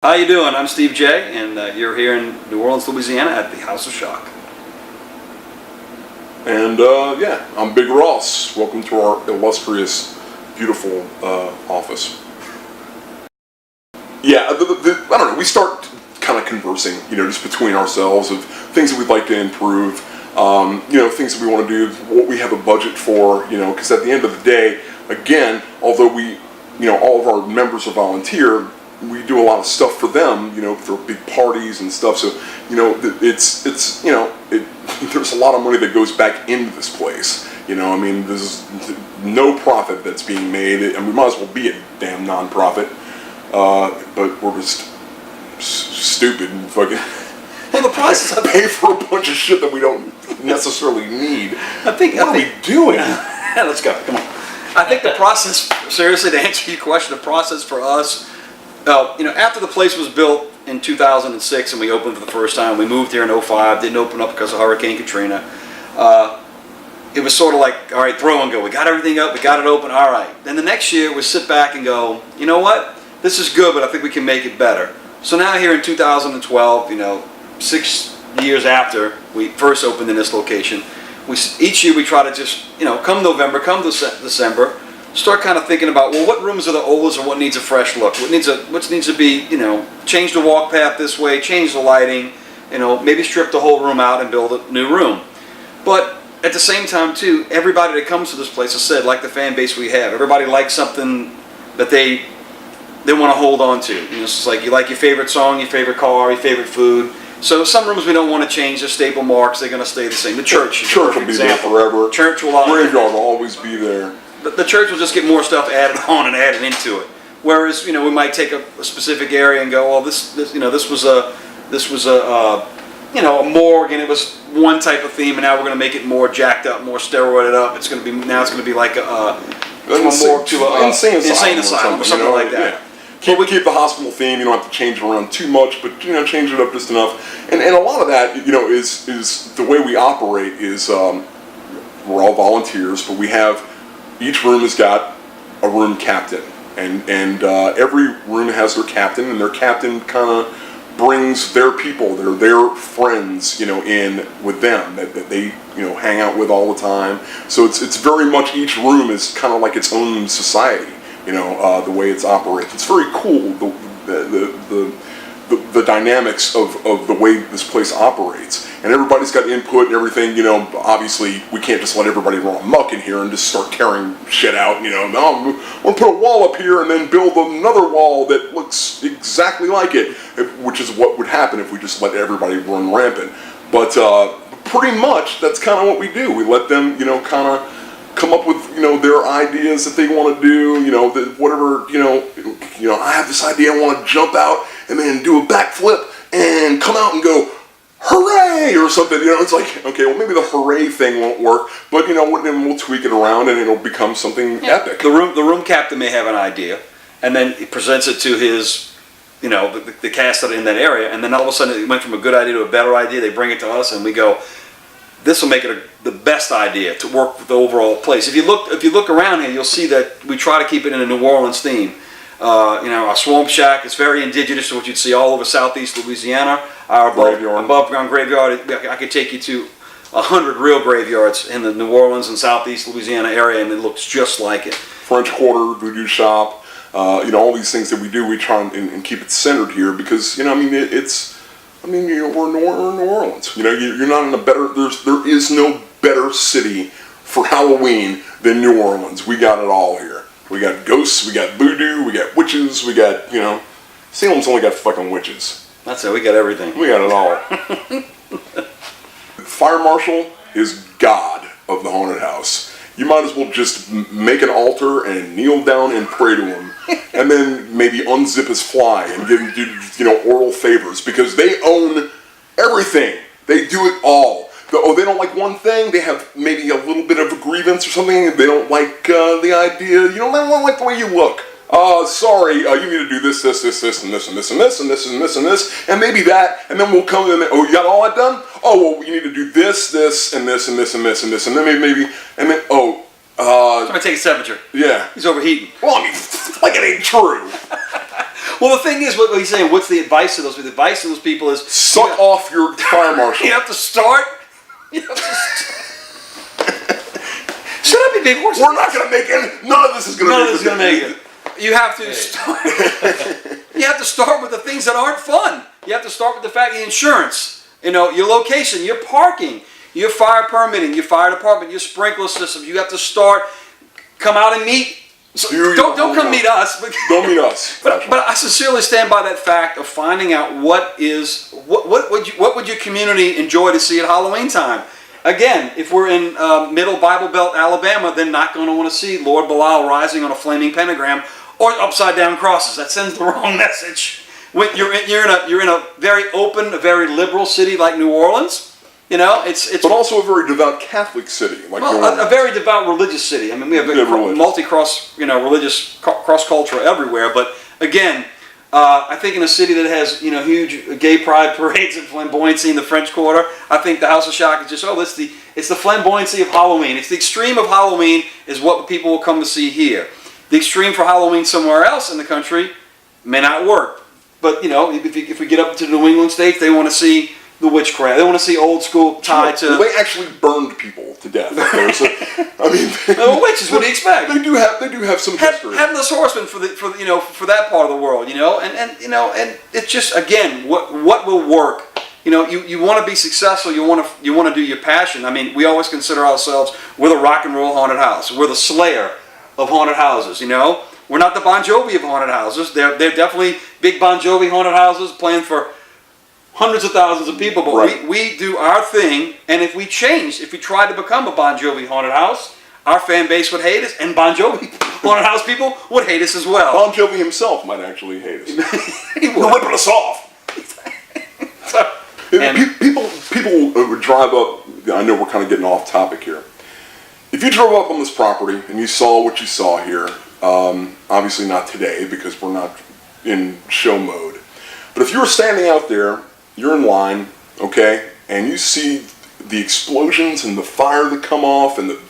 How you doing? I'm Steve J, and you're here in New Orleans, Louisiana at the House of Shock. And yeah, I'm Big Ross. Welcome to our illustrious, beautiful office. Yeah, I don't know, we start kind of conversing, just between ourselves of things that we'd like to improve, things that we want to do, what we have a budget for, because at the end of the day, again, although we, all of our members are volunteer, we do a lot of stuff for them, for big parties and stuff. So, there's a lot of money that goes back into this place. There's no profit that's being made, and we might as well be a damn non-profit. But we're just stupid and fucking. Well, the process pay for a bunch of shit that we don't necessarily need. What are we doing? Let's go. Come on. I think the process, seriously, to answer your question, the process for us. After the place was built in 2006 and we opened for the first time, we moved here in 2005, didn't open up because of Hurricane Katrina. It was sort of like, all right, throw and go. We got everything up, we got it open, all right. Then the next year we sit back and go, you know what? This is good, but I think we can make it better. So now here in 2012, 6 years after we first opened in this location, each year we try to just, come November, come December, start kind of thinking about, well, what rooms are the oldest and what needs a fresh look? What needs to be, change the walk path this way, change the lighting, maybe strip the whole room out and build a new room. But at the same time, too, everybody that comes to this place, as I said, like the fan base we have, everybody likes something that they want to hold on to. It's like you like your favorite song, your favorite car, your favorite food. So some rooms we don't want to change. They're staple marks. They're going to stay the same. The church will be there forever. Church will Graveyard will always be there. The church will just get more stuff added on and added into it. Whereas, we might take a specific area and go, well, this was a morgue, and it was one type of theme, and now we're going to make it more jacked up, more steroided up. It's going to be like a morgue to an insane asylum or something like that. Yeah. Keep the hospital theme. You don't have to change it around too much, but change it up just enough. And a lot of that, is the way we operate. Is we're all volunteers, but we have. Each room has got a room captain, and every room has their captain, and their captain kind of brings their people, their friends, in with them that they hang out with all the time. So it's very much, each room is kind of like its own society, the way it's operates. It's very cool the dynamics of the way this place operates, and everybody's got input and everything. Obviously we can't just let everybody run amok in here and just start tearing shit out. No, I'm gonna put a wall up here and then build another wall that looks exactly like it, which is what would happen if we just let everybody run rampant. But pretty much that's kind of what we do. We let them, kind of come up with, their ideas that they want to do, whatever, I have this idea, I want to jump out and then do a backflip and come out and go, hooray, or something, it's like, okay, well, maybe the hooray thing won't work, but, then we'll tweak it around and it'll become something epic. The room captain may have an idea, and then he presents it to his, the cast that are in that area, and then all of a sudden it went from a good idea to a better idea. They bring it to us, and we go, this will make it the best idea to work with the overall place. If you look around here, you'll see that we try to keep it in a New Orleans theme. Our swamp shack is very indigenous to what you'd see all over southeast Louisiana. Our above ground graveyard, I could take you to 100 real graveyards in the New Orleans and southeast Louisiana area, and it looks just like it. French Quarter, Voodoo Shop, all these things that we do, we try and keep it centered here because, we're in New Orleans. You're not in a better. There is no better city for Halloween than New Orleans. We got it all here. We got ghosts. We got voodoo. We got witches. We got Salem's only got fucking witches. That's it. We got everything. We got it all. Fire Marshal is God of the haunted house. You might as well just make an altar and kneel down and pray to him, and then maybe unzip his fly and give him, oral favors, because they own everything. They do it all. They don't like one thing. They have maybe a little bit of a grievance or something. They don't like the idea. They don't like the way you look. Sorry, you need to do this, and this, and this, and this, and this, and this, and this, and this, and maybe that, and then we'll come in and, you got all that done? Oh, well, you need to do this, this, and this, and this, and this, and this, and then maybe, and then, I'm going to take his temperature. Yeah. He's overheating. Well, like it ain't true. Well, the thing is, what he's saying, what's the advice to those people? The advice to those people is Suck off your fire marshal. you have to start. You have to Shut up, you big horse. We're not going to make any. None of this is going to None make of this is going to make it. You have to start. You have to start with the things that aren't fun. You have to start with the fact of insurance. You know, your location, your parking, your fire permitting, your fire department, your sprinkler system. You have to start. Come out and meet. So don't come meet us. Don't meet us. But I sincerely stand by that fact of finding out what would your community enjoy to see at Halloween time. Again, if we're in Middle Bible Belt, Alabama, they're not going to want to see Lord Belial rising on a flaming pentagram or upside down crosses. That sends the wrong message. When you're in a very open, a very liberal city like New Orleans. You know, it's but also a very devout Catholic city, like a very devout religious city. I mean, we have multi-cross, religious cross culture everywhere. But again, I think in a city that has huge gay pride parades and flamboyancy in the French Quarter, I think the House of Shock is just it's the flamboyancy of Halloween. It's the extreme of Halloween is what people will come to see here. The extreme for Halloween somewhere else in the country may not work. But if we get up to the New England states, they want to see the witchcraft. They want to see old school tied to. Well, they actually burned people to death. Witches. What do you expect? They do have some history. Headless horsemen for that part of the world, and it's just again what will work. You want to be successful. You want to do your passion. I mean, we always consider ourselves we're the rock and roll haunted house. We're the Slayer of haunted houses. We're not the Bon Jovi of haunted houses. They're definitely big Bon Jovi haunted houses playing for hundreds of thousands of people, but right. we do our thing, and if we tried to become a Bon Jovi haunted house, our fan base would hate us, and Bon Jovi haunted house people would hate us as well. Bon Jovi himself might actually hate us. You're ripping us off. People would drive up. I know we're kind of getting off topic here. If you drove up on this property and you saw what you saw here, obviously not today because we're not in show mode, but if you were standing out there, you're in line, okay, and you see the explosions and the fire that come off and the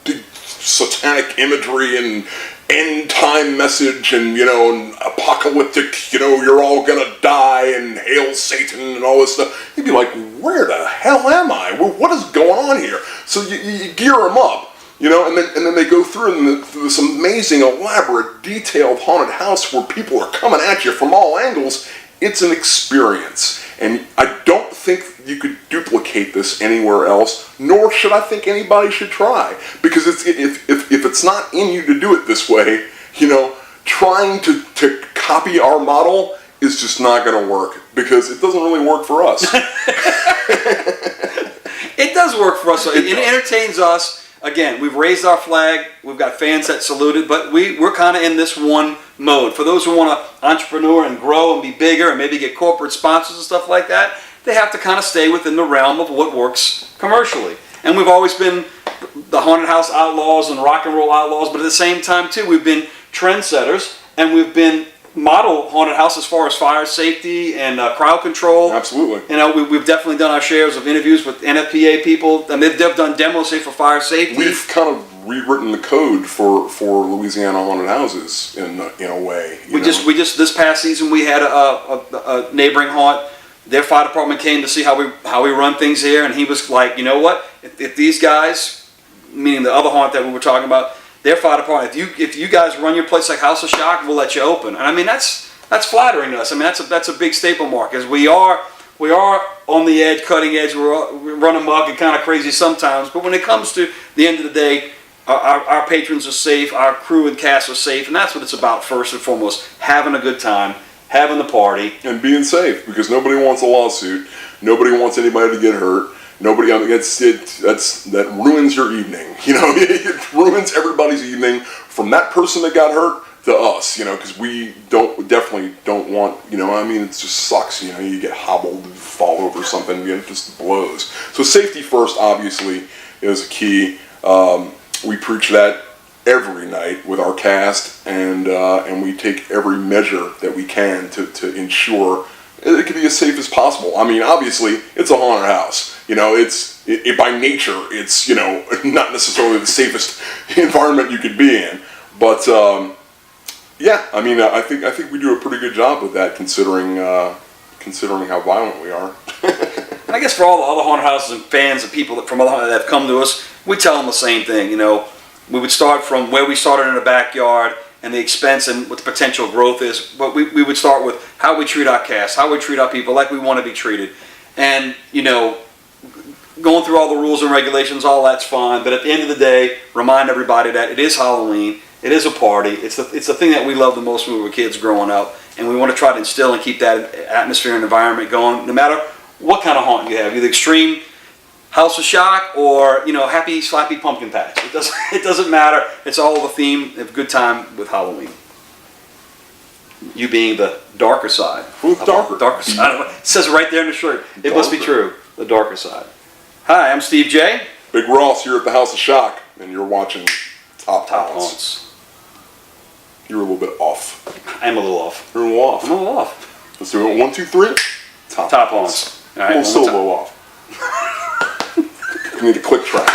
big satanic imagery and end time message and, and apocalyptic, you're all gonna die and hail Satan and all this stuff, you'd be like, where the hell am I? What is going on here? So you gear them up, and then they go through this amazing, elaborate, detailed haunted house where people are coming at you from all angles. It's an experience, and I don't think you could duplicate this anywhere else, nor should I think anybody should try, because if it's not in you to do it this way, trying to copy our model is just not going to work, because it doesn't really work for us. It does work for us. It entertains us. Again, we've raised our flag. We've got fans that salute it, but we're kind of in this one mode. For those who want to entrepreneur and grow and be bigger and maybe get corporate sponsors and stuff like that, they have to kind of stay within the realm of what works commercially. And we've always been the haunted house outlaws and rock and roll outlaws, but at the same time, too, we've been trendsetters and we've been model haunted house as far as fire safety and crowd control. Absolutely. We've definitely done our shares of interviews with NFPA people, and they've done demos, say, for fire safety. We've kind of rewritten the code for Louisiana haunted houses in a way. We just this past season we had a neighboring haunt. Their fire department came to see how we run things here, and he was like, you know what? If these guys, meaning the other haunt that we were talking about, their fire department, if you guys run your place like House of Shock, we'll let you open. And I mean that's flattering to us. I mean that's a big staple mark, as we are on the edge, cutting edge. We run amok and kind of crazy sometimes, but when it comes to the end of the day, our patrons are safe, our crew and cast are safe, and that's what it's about first and foremost: having a good time, having the party, and being safe. Because nobody wants a lawsuit. Nobody wants anybody to get hurt. Nobody, that ruins your evening. It ruins everybody's evening, from that person that got hurt to us. Because we definitely don't want. It just sucks. You get hobbled and fall over something. It just blows. So safety first, obviously, is a key. We preach that every night with our cast, and we take every measure that we can to ensure it can be as safe as possible. I mean, obviously, it's a haunted house. It's by nature, it's not necessarily the safest environment you could be in. But Yeah, I mean, I think we do a pretty good job with that, considering how violent we are. And I guess for all the other haunted houses and fans and people from other that have come to us, we tell them the same thing. You know, we would start from where we started in the backyard and the expense and what the potential growth is. But we would start with how we treat our cast, how we treat our people like we want to be treated. And, you know, going through all the rules and regulations, all that's fine. But at the end of the day, remind everybody that it is Halloween. It is a party. It's the thing that we loved the most when we were kids growing up. And we want to try to instill and keep that atmosphere and environment going, no matter what kind of haunt you have. Either extreme House of Shock or, you know, happy slappy pumpkin patch. It doesn't matter. It's all the theme of good time with Halloween. You being the darker side. Who's darker? Darker side. It says right there in the shirt. It must be Darker. true. The darker side. Hi, I'm Steve J. Big Ross here at the House of Shock, and you're watching Top Top Haunts. haunts. You're a little bit off. I'm a little off. You're a little off. I'm a little off. Let's do it. 1, 2, 3. Top haunts. All A right, little one more time. solo off. You need a click track.